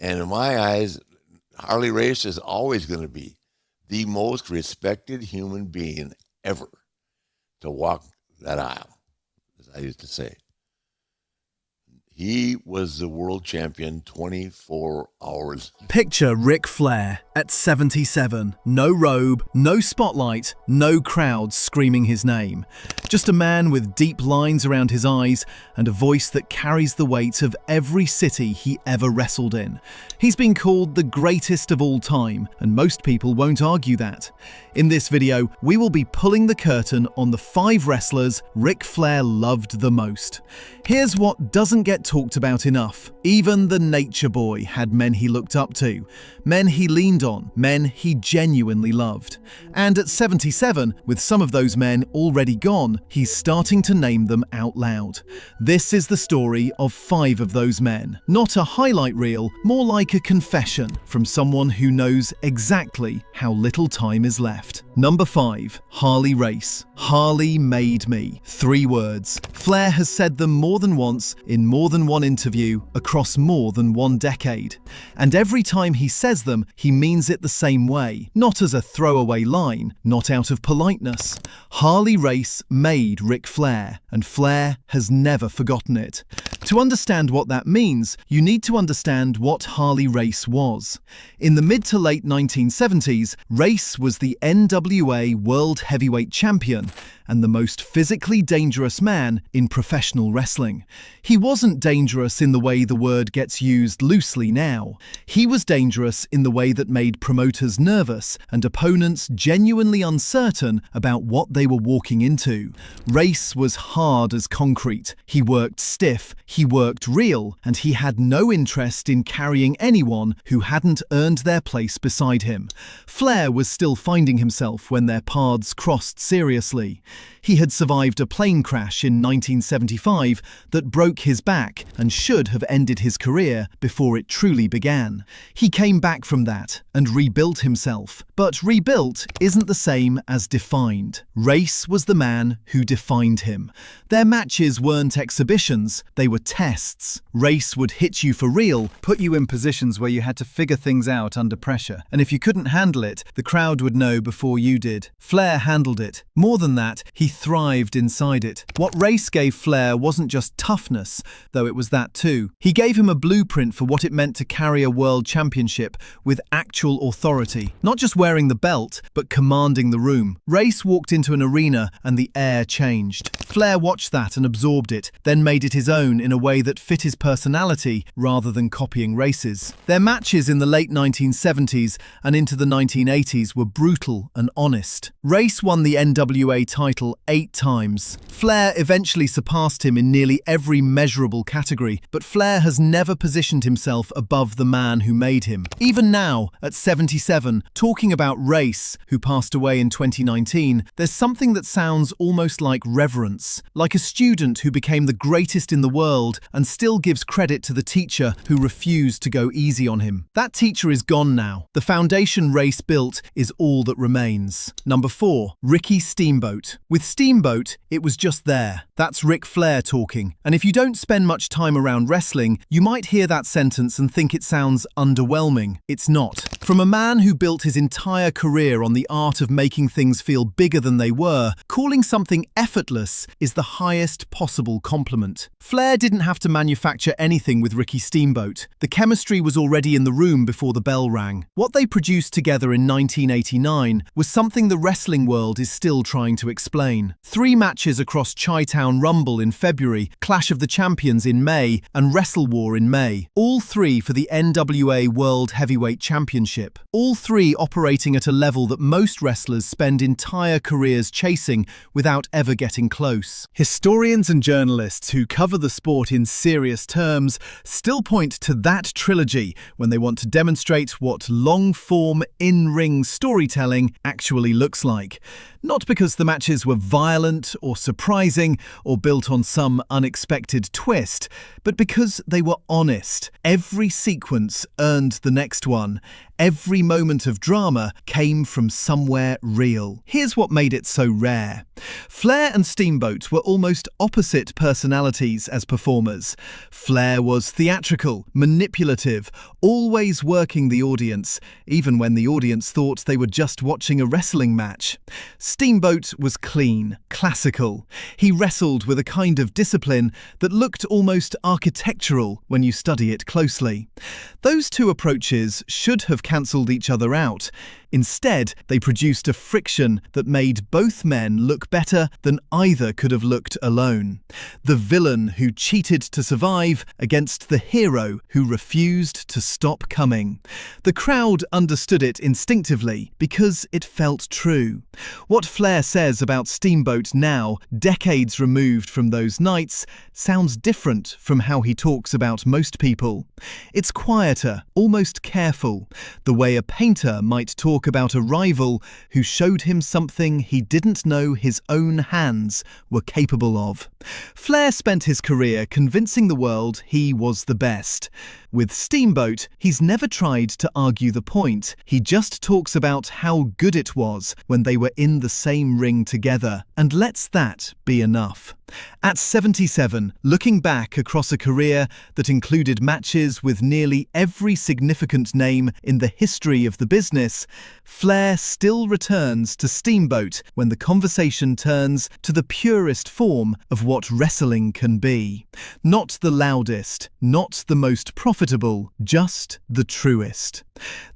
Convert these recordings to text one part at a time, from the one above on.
And in my eyes, Harley Race is always going to be the most respected human being ever to walk that aisle, as I used to say. He was the world champion 24 hours. Picture Ric Flair at 77. No robe, no spotlight, no crowds screaming his name. Just a man with deep lines around his eyes and a voice that carries the weight of every city he ever wrestled in. He's been called the greatest of all time, and most people won't argue that. In this video, we will be pulling the curtain on the 5 wrestlers Ric Flair loved the most. Here's what doesn't get talked about enough. Even the Nature Boy had men he looked up to, men he leaned on, men he genuinely loved. And at 77, with some of those men already gone, he's starting to name them out loud. This is the story of 5 of those men. Not a highlight reel, more like a confession from someone who knows exactly how little time is left. Number 5, Harley Race. Harley made me. 3 words. Flair has said them more than once, in more than one interview, across more than one decade. And every time he says them, he means it the same way. Not as a throwaway line, not out of politeness. Harley Race made Ric Flair, and Flair has never forgotten it. To understand what that means, you need to understand what Harley Race was. In the mid to late 1970s, Race was the NWA World Heavyweight Champion and the most physically dangerous man in professional wrestling. He wasn't dangerous in the way the word gets used loosely now. He was dangerous in the way that made promoters nervous and opponents genuinely uncertain about what they were walking into. Race was hard as concrete. He worked stiff, he worked real, and he had no interest in carrying anyone who hadn't earned their place beside him. Flair was still finding himself when their paths crossed seriously. He had survived a plane crash in 1975 that broke his back and should have ended his career before it truly began. He came back from that and rebuilt himself. But rebuilt isn't the same as defined. Race was the man who defined him. Their matches weren't exhibitions, they were tests. Race would hit you for real, put you in positions where you had to figure things out under pressure. And if you couldn't handle it, the crowd would know before you did. Flair handled it. More than that, he thrived inside it. What Race gave Flair wasn't just toughness, though it was that too. He gave him a blueprint for what it meant to carry a world championship with actual authority. Not just wearing the belt, but commanding the room. Race walked into an arena and the air changed. Flair watched that and absorbed it, then made it his own in a way that fit his personality rather than copying Race's. Their matches in the late 1970s and into the 1980s were brutal and honest. Race won the NWA title 8 times. Flair eventually surpassed him in nearly every measurable category, but Flair has never positioned himself above the man who made him. Even now, at 77, talking about Race, who passed away in 2019, there's something that sounds almost like reverence, like a student who became the greatest in the world and still gives credit to the teacher who refused to go easy on him. That teacher is gone now. The foundation Race built is all that remains. Number 4, Ricky Steamboat. With Steamboat, it was just there. That's Ric Flair talking. And if you don't spend much time around wrestling, you might hear that sentence and think it sounds underwhelming. It's not. From a man who built his entire career on the art of making things feel bigger than they were, calling something effortless is the highest possible compliment. Flair didn't have to manufacture anything with Ricky Steamboat. The chemistry was already in the room before the bell rang. What they produced together in 1989 was something the wrestling world is still trying to explain. 3 matches across Chi-Town Rumble in February, Clash of the Champions in May, and Wrestle War in May. All 3 for the NWA World Heavyweight Championship. All 3 operating at a level that most wrestlers spend entire careers chasing without ever getting close. Historians and journalists who cover the sport in serious terms still point to that trilogy when they want to demonstrate what long-form in-ring storytelling actually looks like. Not because the matches were violent or surprising or built on some unexpected twist, but because they were honest. Every sequence earned the next one. every moment of drama came from somewhere real. Here's what made it so rare. Flair and Steamboat were almost opposite personalities as performers. Flair was theatrical, manipulative, always working the audience, even when the audience thought they were just watching a wrestling match. Steamboat was clean, classical. He wrestled with a kind of discipline that looked almost architectural when you study it closely. Those two approaches should have cancelled each other out. Instead, they produced a friction that made both men look better than either could have looked alone. The villain who cheated to survive against the hero who refused to stop coming. The crowd understood it instinctively because it felt true. What Flair says about Steamboat now, decades removed from those nights, sounds different from how he talks about most people. It's quieter, almost careful, the way a painter might talk about a rival who showed him something he didn't know his own hands were capable of. Flair spent his career convincing the world he was the best. With Steamboat, he's never tried to argue the point. He just talks about how good it was when they were in the same ring together, and lets that be enough. At 77, looking back across a career that included matches with nearly every significant name in the history of the business, Flair still returns to Steamboat when the conversation turns to the purest form of what wrestling can be. Not the loudest, not the most profitable, just the truest.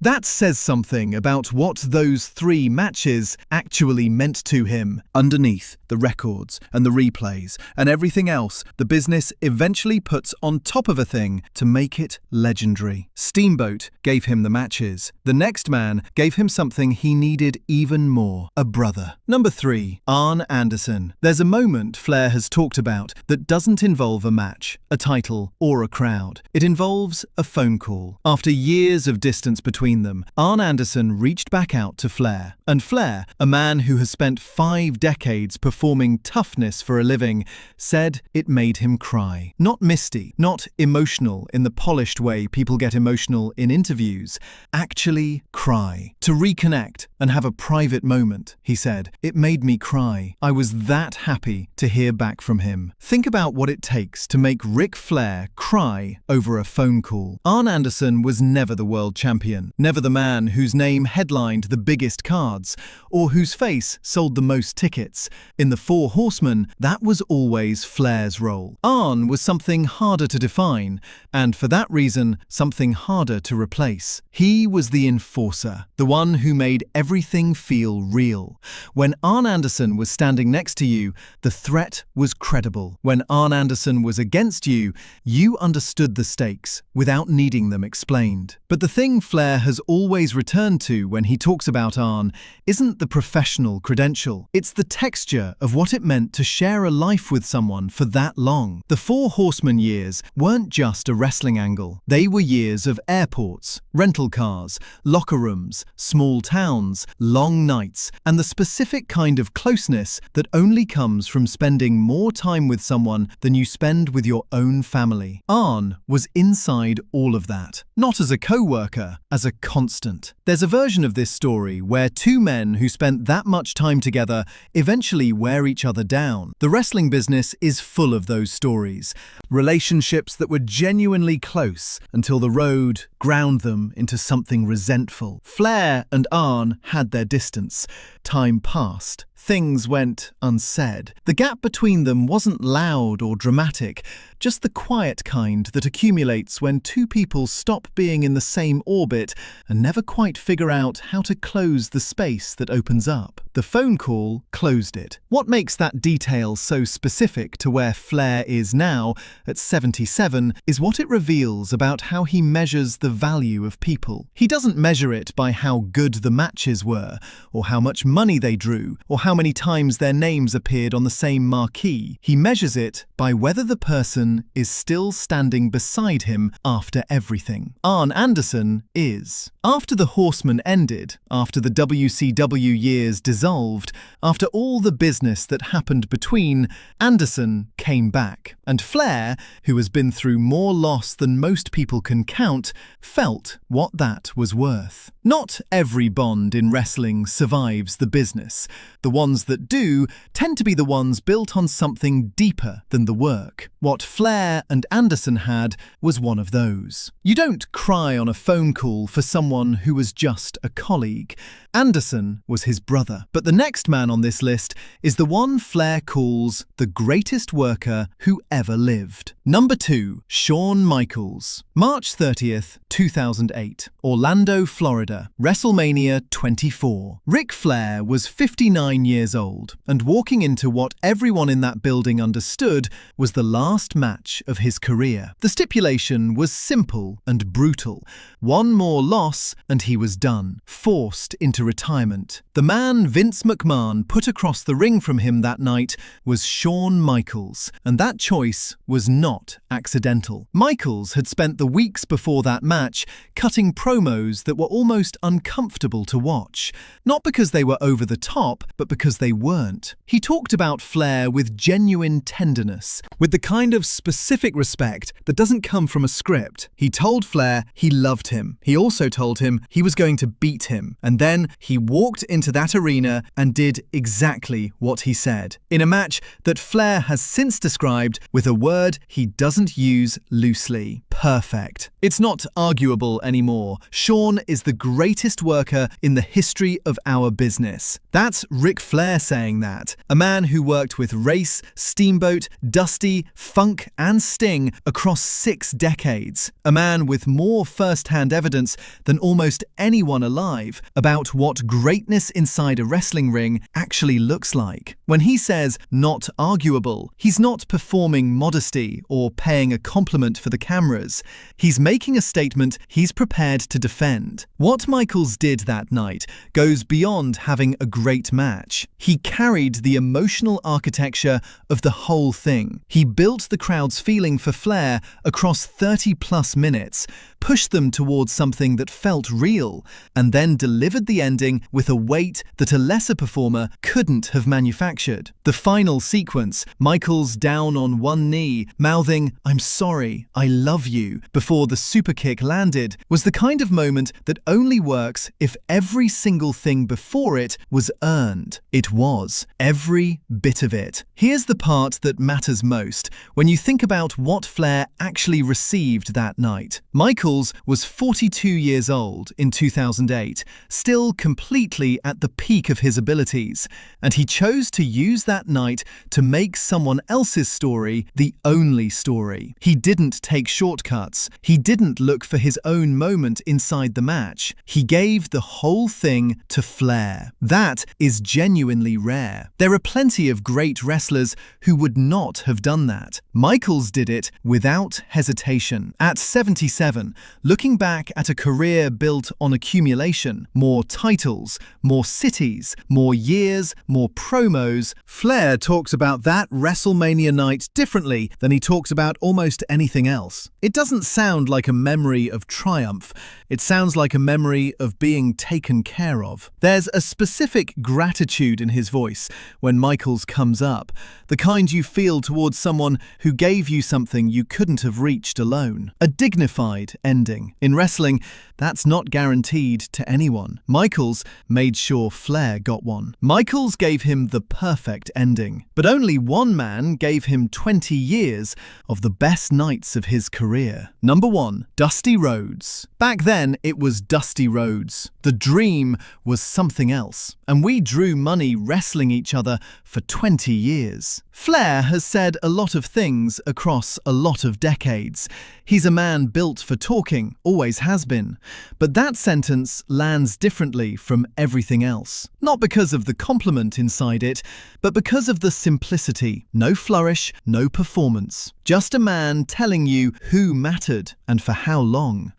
That says something about what those three matches actually meant to him. Underneath the records and the replays and everything else, the business eventually puts on top of a thing to make it legendary. Steamboat gave him the matches. The next man gave him something he needed even more: a brother. Number 3, Arn Anderson. There's a moment Flair has talked about that doesn't involve a match, a title, or a crowd. It involves a phone call. After years of distance between them, Arn Anderson reached back out to Flair. And Flair, a man who has spent 5 decades performing toughness for a living, said it made him cry. Not misty, not emotional in the polished way people get emotional in interviews. Actually cry. To reconnect and have a private moment, he said. It made me cry. I was that happy to hear back from him. Think about what it takes to make Ric Flair cry over a phone call. Arn Anderson was never the world champion, never the man whose name headlined the biggest cards, or whose face sold the most tickets. In the Four Horsemen, that was always Flair's role. Arn was something harder to define, and for that reason, something harder to replace. He was the enforcer, the one who made everything feel real. When Arn Anderson was standing next to you, the threat was credible. When Arn Anderson was against you, you understood the stakes without needing them explained. But the thing Flair has always returned to when he talks about Arn isn't the professional credential. It's the texture of what it meant to share a life with someone for that long. The Four Horsemen years weren't just a wrestling angle. They were years of airports, rental cars, locker rooms, small towns, long nights, and the specific kind of closeness that only comes from spending more time with someone than you spend with your own family. Arn was inside all of that, not as a co-worker, as a constant. There's a version of this story where two men who spent that much time together eventually wear each other down. The wrestling business is full of those stories. Relationships that were genuinely close until the road ground them into something resentful. Flair and Arn had their distance. Time passed. Things went unsaid. The gap between them wasn't loud or dramatic, just the quiet kind that accumulates when two people stop being in the same orbit and never quite figure out how to close the space that opens up. The phone call closed it. What makes that detail so specific to where Flair is now, at 77, is what it reveals about how he measures the value of people. He doesn't measure it by how good the matches were, or how much money they drew, or how how many times their names appeared on the same marquee. He measures it by whether the person is still standing beside him after everything. Arn Anderson is. After the Horsemen ended, after the WCW years dissolved, after all the business that happened between, Anderson came back. And Flair, who has been through more loss than most people can count, felt what that was worth. Not every bond in wrestling survives the business. The ones that do tend to be the ones built on something deeper than the work. What Flair and Anderson had was one of those. You don't cry on a phone call for someone who was just a colleague. Anderson was his brother. But the next man on this list is the one Flair calls the greatest worker who ever lived. Number 2, Shawn Michaels. March 30th, 2008. Orlando, Florida. WrestleMania 24. Ric Flair was 59 years old and walking into what everyone in that building understood was the last match of his career. The stipulation was simple and brutal. One more loss and he was done, forced into retirement. The man Vince McMahon put across the ring from him that night was Shawn Michaels, and that choice was not accidental. Michaels had spent the weeks before that match cutting promos that were almost uncomfortable to watch, not because they were over the top, but because they weren't. He talked about Flair with genuine tenderness, with the kind of specific respect that doesn't come from a script. He told Flair he loved him. He also told him he was going to beat him. And then he walked into that arena and did exactly what he said, in a match that Flair has since described with a word he doesn't use loosely: perfect. It's not arguable anymore. Shawn is the greatest worker in the history of our business. That's Ric Flair saying that. A man who worked with Race, Steamboat, Dusty, Funk and Sting across 6 decades. A man with more first-hand evidence than almost anyone alive about what greatness inside a wrestling ring actually looks like. When he says not arguable, he's not performing modesty or paying a compliment for the cameras. He's making a statement he's prepared to defend. What Michaels did that night goes beyond having a great match. He carried the emotional architecture of the whole thing. He built the crowd's feeling for Flair across 30+ minutes, pushed them towards something that felt real, and then delivered the ending with a weight that a lesser performer couldn't have manufactured. The final sequence, Michaels down on one knee, mouthing, "I'm sorry, I love you," before the superkick landed, was the kind of moment that only works if every single thing before it was earned. It was. Every bit of it. Here's the part that matters most when you think about what Flair actually received that night. Michaels was 42 years old in 2008, still completely at the peak of his abilities, and he chose to use that night to make someone else's story the only story. He didn't take shortcuts. He didn't look for his own moment inside the match. He gave the whole thing to Flair. That is genuinely rare. There are plenty of great wrestlers who would not have done that. Michaels did it without hesitation. At 77, looking back at a career built on accumulation, more titles, more cities, more years, more promos, Flair talks about that WrestleMania night differently than he talks about almost anything else. It doesn't sound like a memory of triumph. It sounds like a memory of being taken care of. There's a specific gratitude in his voice when Michaels comes up, the kind you feel towards someone who gave you something you couldn't have reached alone. A dignified ending. In wrestling, that's not guaranteed to anyone. Michaels made sure Flair got one. Michaels gave him the perfect ending, but only one man gave him 20 years of the best nights of his career. Number 1, Dusty Rhodes. Back then, it was Dusty Rhodes. The dream was something else, and we drew money wrestling each other for 20 years. Flair has said a lot of things across a lot of decades. He's a man built for talking, always has been. But that sentence lands differently from everything else. Not because of the compliment inside it, but because of the simplicity. No flourish, no performance. Just a man telling you who mattered and for how long.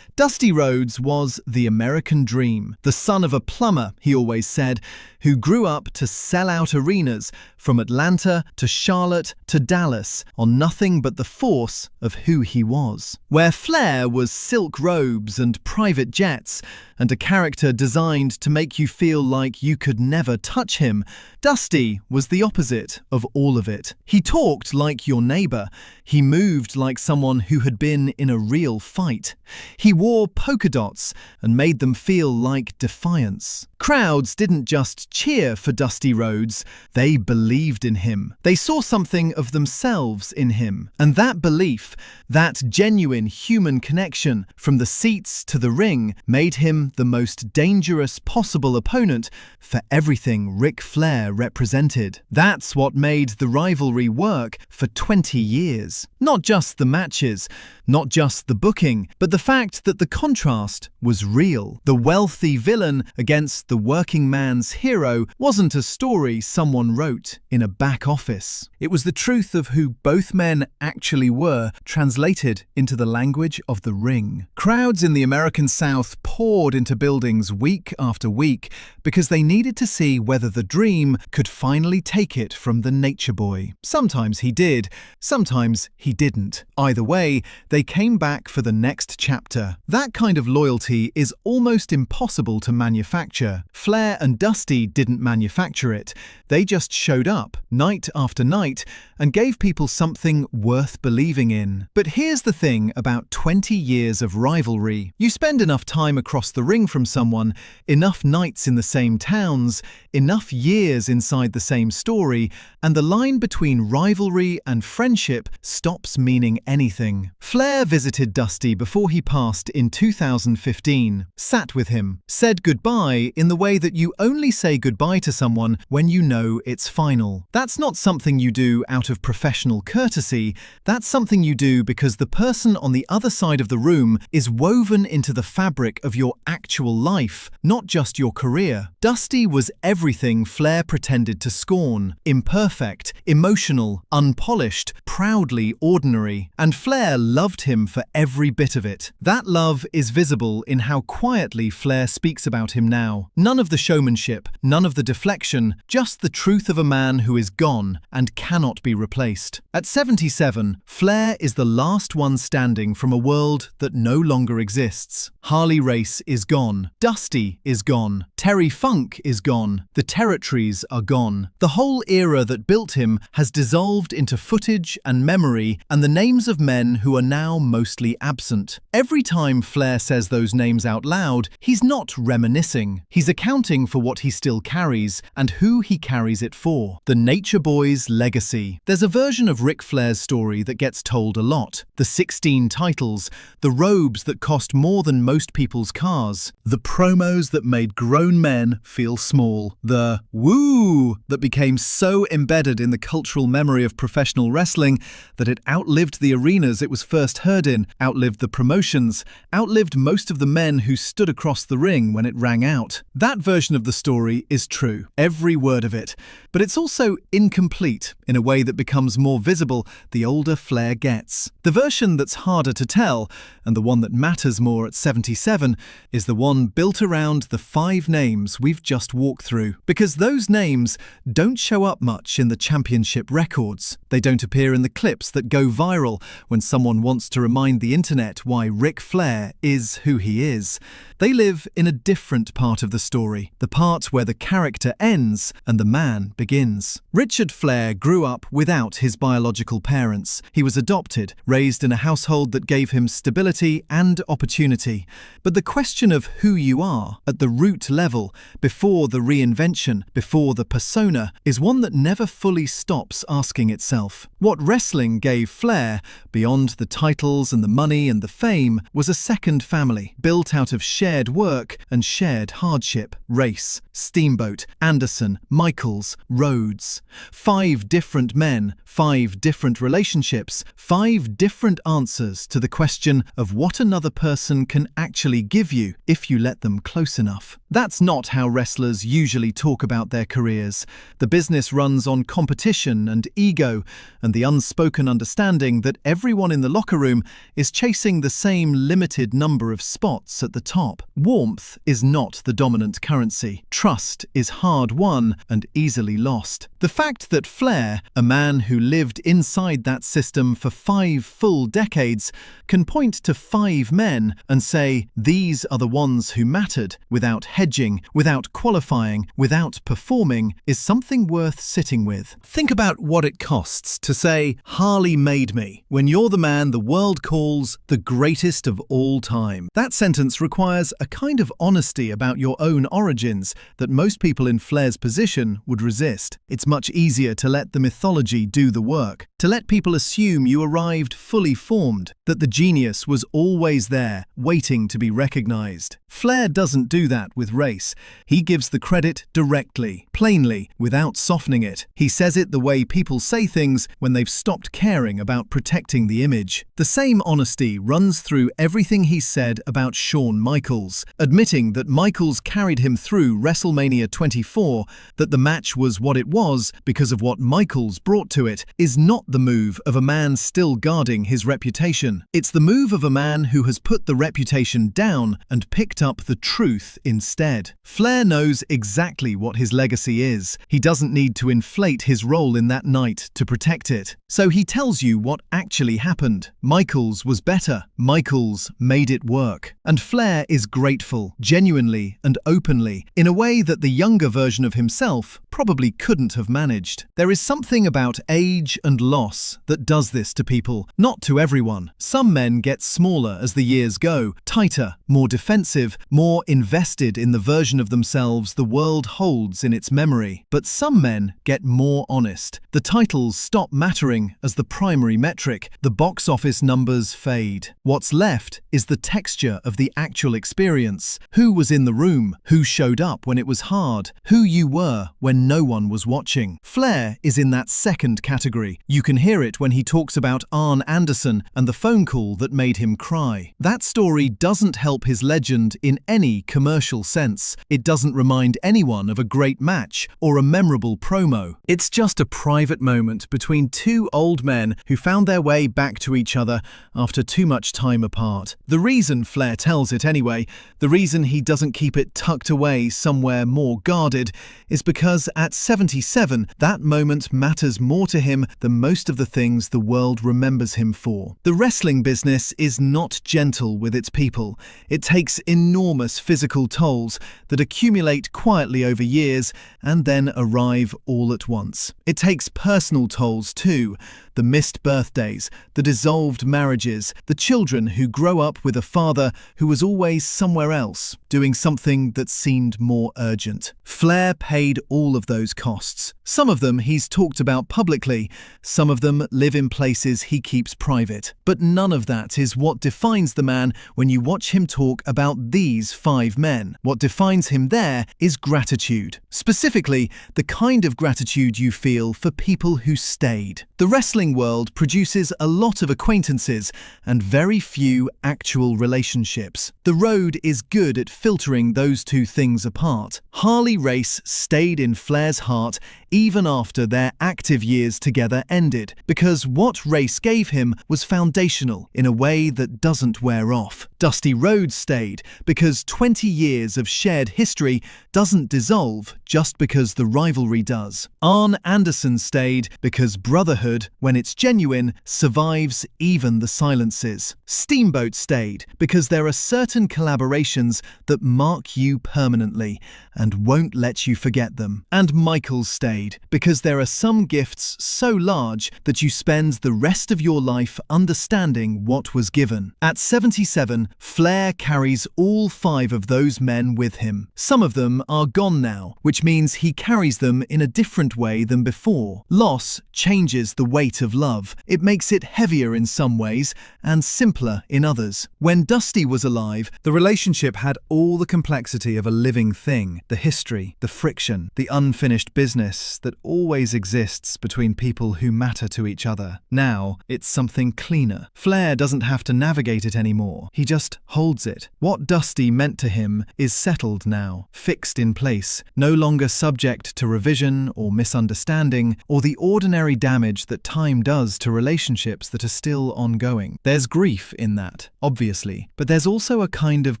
Dusty Rhodes was the American dream, the son of a plumber, he always said, who grew up to sell out arenas from Atlanta to Charlotte to Dallas on nothing but the force of who he was. Where Flair was silk robes and private jets and a character designed to make you feel like you could never touch him, Dusty was the opposite of all of it. He talked like your neighbor. He moved like someone who had been in a real fight. He wore polka dots and made them feel like defiance. Crowds didn't just cheer for Dusty Rhodes, they believed in him. They saw something of themselves in him. And that belief, that genuine human connection from the seats to the ring, made him the most dangerous possible opponent for everything Ric Flair represented. That's what made the rivalry work for 20 years. Not just the matches, not just the booking, but the fact that the contrast was real. The wealthy villain against the working man's hero wasn't a story someone wrote in a back office. It was the truth of who both men actually were, translated into the language of the ring. Crowds in the American South poured into buildings week after week because they needed to see whether the dream could finally take it from the nature boy. Sometimes he did, sometimes he didn't. Either way, they came back for the next chapter. That kind of loyalty is almost impossible to manufacture. Flair and Dusty didn't manufacture it. They just showed up, night after night, and gave people something worth believing in. But here's the thing about 20 years of rivalry. You spend enough time across the ring from someone, enough nights in the same towns, enough years inside the same story, and the line between rivalry and friendship stops meaning anything. Flair visited Dusty before he passed in 2015, sat with him, said goodbye in the way that you only say goodbye to someone when you know it's final. That's not something you do out of professional courtesy, that's something you do because the person on the other side of the room is woven into the fabric of your actual life, not just your career. Dusty was everything Flair pretended to scorn: imperfect, emotional, unpolished, proudly ordinary. And Flair loved him for every bit of it. That love is visible in how quietly Flair speaks about him now. None of the showmanship, none of the deflection, just the truth of a man who is gone and cannot be replaced. At 77, Flair is the last one standing from a world that no longer exists. Harley Race is gone. Dusty is gone. Terry Funk is gone. The territories are gone. The whole era that built him has dissolved into footage and memory and the names of men who are now mostly absent. Every time Flair says those names out loud, he's not reminiscing. He's accounting for what he still carries and who he carries it for. The Nature Boy's legacy. There's a version of Ric Flair's story that gets told a lot. The 16 titles, the robes that cost more than most people's cars, the promos that made grown men feel small, the woo that became so embedded in the cultural memory of professional wrestling that it outlived the arenas it was first heard in, outlived the promotions, outlived most of the men who stood across the ring when it rang out. That version of the story is true, every word of it, but it's also incomplete in a way that becomes more visible the older Flair gets. The version that's harder to tell, and the one that matters more at 77, is the one built around the 5 names we've just walked through. Because those names don't show up much in the championship records. They don't appear in the clips that go viral when someone wants to remind the internet why Ric Flair is who he is. They live in a different part of the story, the part where the character ends and the man begins. Richard Flair grew up without his biological parents. He was adopted, raised in a household that gave him stability and opportunity. But the question of who you are, at the root level, before the reinvention, before the persona, is one that never fully stops asking itself. What wrestling gave Flair, beyond the titles and the money and the fame, was a second family, built out of shared work and shared hardship. Race, Steamboat, Anderson, Michaels, Rhodes. 5 different men, 5 different relationships, 5 different answers to the question of what another person can actually give you if you let them close enough. That's not how wrestlers usually talk about their careers. The business runs on competition and ego and the unspoken understanding that everyone in the locker room is chasing the same limited limited number of spots at the top. Warmth is not the dominant currency. Trust is hard won and easily lost. The fact that Flair, a man who lived inside that system for 5 full decades, can point to 5 men and say, these are the ones who mattered, without hedging, without qualifying, without performing, is something worth sitting with. Think about what it costs to say, Harley made me, when you're the man the world calls the greatest of all time. That sentence requires a kind of honesty about your own origins that most people in Flair's position would resist. It's much easier to let the mythology do the work, to let people assume you arrived fully formed, that the genius was always there, waiting to be recognized. Flair doesn't do that with race. He gives the credit directly, plainly, without softening it. He says it the way people say things when they've stopped caring about protecting the image. The same honesty runs through everything he said about Shawn Michaels, admitting that Michaels carried him through WrestleMania 24, that the match was what it was because of what Michaels brought to it, is not the move of a man still guarding his reputation. It's the move of a man who has put the reputation down and picked up the truth instead. Flair knows exactly what his legacy is. He doesn't need to inflate his role in that night to protect it. So he tells you what actually happened. Michaels was better. Michaels made it work. And Flair is grateful, genuinely and openly, in a way that the younger version of himself probably couldn't have managed. There is something about age and loss that does this to people, not to everyone. Some men get smaller as the years go, tighter, more defensive, more invested in the version of themselves the world holds in its memory. But some men get more honest. The titles stop mattering as the primary metric. The box office numbers fade. What's left is the texture of the actual experience. Who was in the room? Who showed up when it was hard? Who you were when no one was watching? Flair is in that second category. You can hear it when he talks about Arn Anderson and the phone call that made him cry. That story doesn't help his legend in any commercial sense. It doesn't remind anyone of a great match or a memorable promo. It's just a private moment between 2 old men who found their way back to each other after too much time apart. The reason Flair tells it anyway, the reason he doesn't keep it tucked away somewhere more guarded, is because at 77, that moment matters more to him than most of the things the world remembers him for. The wrestling business is not gentle with its people. It takes enormous physical tolls that accumulate quietly over years and then arrive all at once. It takes personal tolls too. The missed birthdays, the dissolved marriages, the children who grow up with a father who was always somewhere else, doing something that seemed more urgent. Flair paid all of those costs. Some of them he's talked about publicly, some of them live in places he keeps private. But none of that is what defines the man when you watch him talk about these 5 men. What defines him there is gratitude. Specifically, the kind of gratitude you feel for people who stayed. The wrestling world produces a lot of acquaintances and very few actual relationships. The road is good at filtering those 2 things apart. Harley Race stayed in Flair's heart even after their active years together ended, because what Race gave him was foundational in a way that doesn't wear off. Dusty Rhodes stayed because 20 years of shared history doesn't dissolve just because the rivalry does. Arn Anderson stayed because brotherhood, when it's genuine, survives even the silences. Steamboat stayed because there are certain collaborations that mark you permanently and won't let you forget them. And Michaels stayed because there are some gifts so large that you spend the rest of your life understanding what was given. At 77, Flair carries all 5 of those men with him. Some of them are gone now, which means he carries them in a different way than before. Loss changes the weight of love. It makes it heavier in some ways and simpler in others. When Dusty was alive, the relationship had all the complexity of a living thing, the history, the friction, the unfinished business that always exists between people who matter to each other. Now, it's something cleaner. Flair doesn't have to navigate it anymore. He just just holds it. What Dusty meant to him is settled now, fixed in place, no longer subject to revision or misunderstanding or the ordinary damage that time does to relationships that are still ongoing. There's grief in that, obviously, but there's also a kind of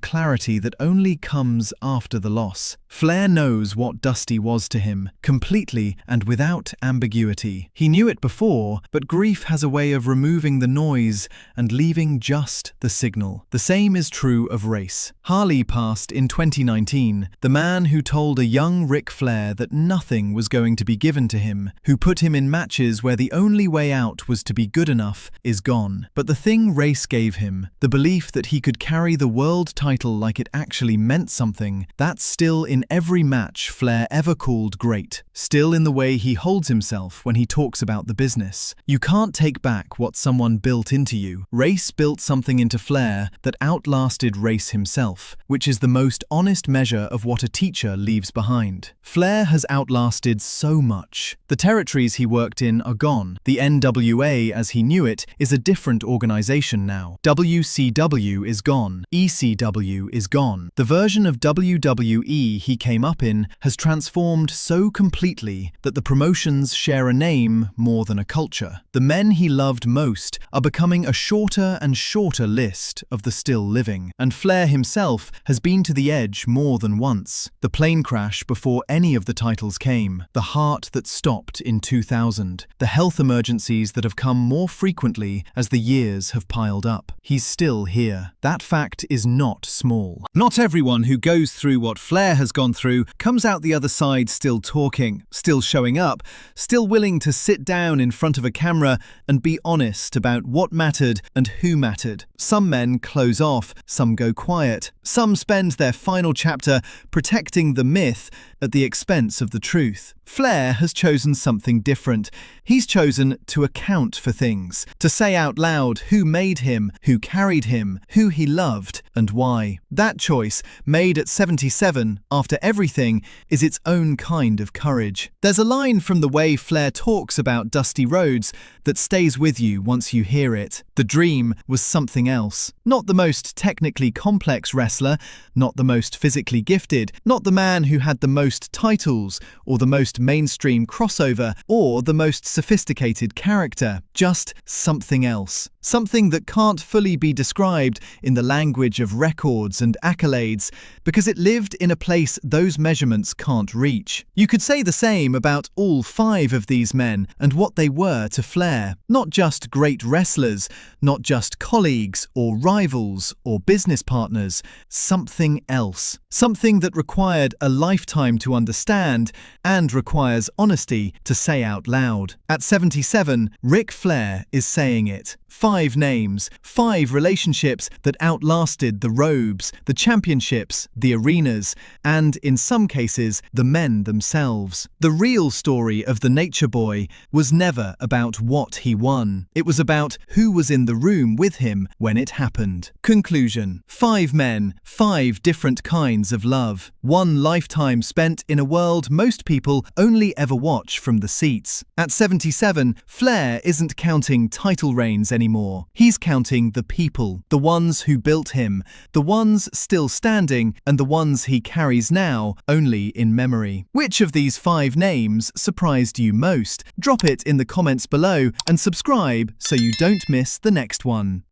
clarity that only comes after the loss. Flair knows what Dusty was to him, completely and without ambiguity. He knew it before, but grief has a way of removing the noise and leaving just the signal. The same is true of race. Harley passed in 2019, the man who told a young Ric Flair that nothing was going to be given to him, who put him in matches where the only way out was to be good enough, is gone. But the thing race gave him, the belief that he could carry the world title like it actually meant something, that's still in every match Flair ever called great, still in the way he holds himself when he talks about the business. You can't take back what someone built into you. Race built something into Flair that outlasted Race himself, which is the most honest measure of what a teacher leaves behind. Flair has outlasted so much. The territories he worked in are gone. The NWA, as he knew it, is a different organization now. WCW is gone. ECW is gone. The version of WWE he came up in has transformed so completely that the promotions share a name more than a culture. The men he loved most are becoming a shorter and shorter list of the still living, and Flair himself has been to the edge more than once. The plane crash before any of the titles came, the heart that stopped in 2000, the health emergencies that have come more frequently as the years have piled up. He's still here. That fact is not small. Not everyone who goes through what Flair has gone through comes out the other side still talking, still showing up, still willing to sit down in front of a camera and be honest about what mattered and who mattered. Some men close off, some go quiet, some spend their final chapter protecting the myth at the expense of the truth. Flair has chosen something different. He's chosen to account for things, to say out loud who made him, who carried him, who he loved, and why. That choice, made at 77, after everything, is its own kind of courage. There's a line from the way Flair talks about Dusty Rhodes that stays with you once you hear it. The dream was something else. Not the most technically complex wrestler, not the most physically gifted, not the man who had the most titles, or the most mainstream crossover, or the most sophisticated character. Just something else. Something that can't fully be described in the language of records and accolades, because it lived in a place those measurements can't reach. You could say the same about all 5 of these men and what they were to Flair. Not just great wrestlers, not just colleagues or rivals or business partners. Something else. Something that required a lifetime to understand and requires honesty to say out loud. At 77, Ric Flair is saying it. 5 names, 5 relationships that outlasted the robes, the championships, the arenas, and, in some cases, the men themselves. The real story of the Nature Boy was never about what he won. It was about who was in the room with him when it happened. Conclusion. 5 men, 5 different kinds of love. 1 lifetime spent in a world most people only ever watch from the seats. At 77, Flair isn't counting title reigns anymore. He's counting the people, the ones who built him, the ones still standing, and the ones he carries now only in memory. Which of these 5 names surprised you most? Drop it in the comments below and subscribe so you don't miss the next one.